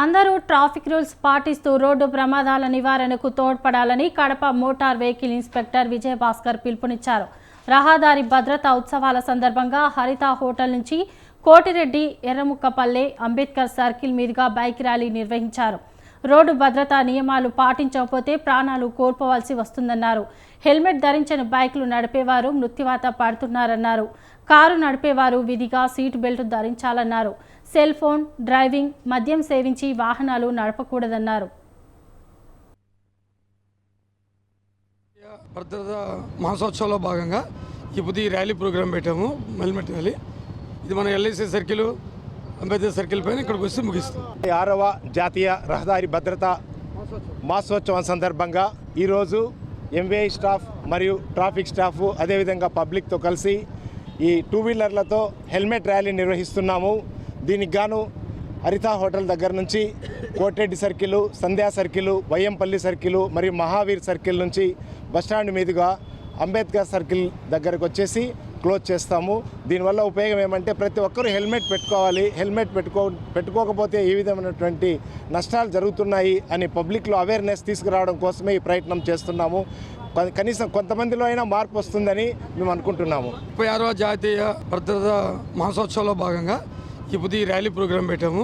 అందరూ traffic rules పాటిస్తూ road ప్రమాదాల నివారణకు తోడ్పడాలని Kadapa motor vehicle inspector Vijayabhaskar పిలుపునిచ్చారు. రహదారి భద్రతా ఉత్సవాల సందర్భంగా హరిత హోటల్ నుంచి కోటిరెడ్డి ఎర్రముక్కపల్లె అంబేద్కర్ సర్కిల్ మీదుగా బైక్ ర్యాలీ నిర్వహించారు. రోడ్డు భద్రతా నియమాలు పాటించకపోతే ప్రాణాలు కోల్పోవాల్సి వస్తుందన్నారు. హెల్మెట్ ధరించని బైకులు నడిపేవారు మృత్యువాత పడుతున్నారన్నారు. కారు నడిపేవారు విధిగా సీట్ బెల్ట్ ధరించాలన్నారు. సెల్ ఫోన్, డ్రైవింగ్, మద్యం సేవించి వాహనాలు నడపకూడదన్నారు. భద్రతా మహోత్సవంలో భాగంగా ఇప్పుడు ఈ ర్యాలీ ప్రోగ్రాం పెట్టాము. హెల్మెట్ ర్యాలీ ఇది మన ఎల్ఐసి సర్కిల్ అంబేద్కర్ సర్కిల్ పైన ఇక్కడికి వచ్చి ముగిస్తాం. 6వ జాతీయ రహదారి భద్రతా మాసోత్సవం సందర్భంగా ఈరోజు ఎంవీఐ స్టాఫ్ మరియు ట్రాఫిక్ స్టాఫ్ అదేవిధంగా పబ్లిక్తో కలిసి ఈ 2 వీలర్లతో హెల్మెట్ ర్యాలీ నిర్వహిస్తున్నాము. దీనికి గాను హరిత హోటల్ దగ్గర నుంచి కోటిరెడ్డి సర్కిల్, సంధ్యా సర్కిల్, వైఎంపల్లి సర్కిల్ మరియు మహావీర్ సర్కిల్ నుంచి బస్టాండ్ మీదుగా అంబేద్కర్ సర్కిల్ దగ్గరకు వచ్చేసి క్లోజ్ చేస్తాము. దీనివల్ల ఉపయోగం ఏమంటే ప్రతి ఒక్కరూ హెల్మెట్ పెట్టుకోవాలి. హెల్మెట్ పెట్టుకోకపోతే ఏ విధమైనటువంటి నష్టాలు జరుగుతున్నాయి అని పబ్లిక్లో అవేర్నెస్ తీసుకురావడం కోసమే ఈ ప్రయత్నం చేస్తున్నాము. కనీసం కొంతమందిలో అయినా మార్పు వస్తుందని మేము అనుకుంటున్నాము. 36వ జాతీయ భద్రతా మహోత్సవంలో భాగంగా ఇప్పుడు ఈ ర్యాలీ ప్రోగ్రాం పెట్టాము.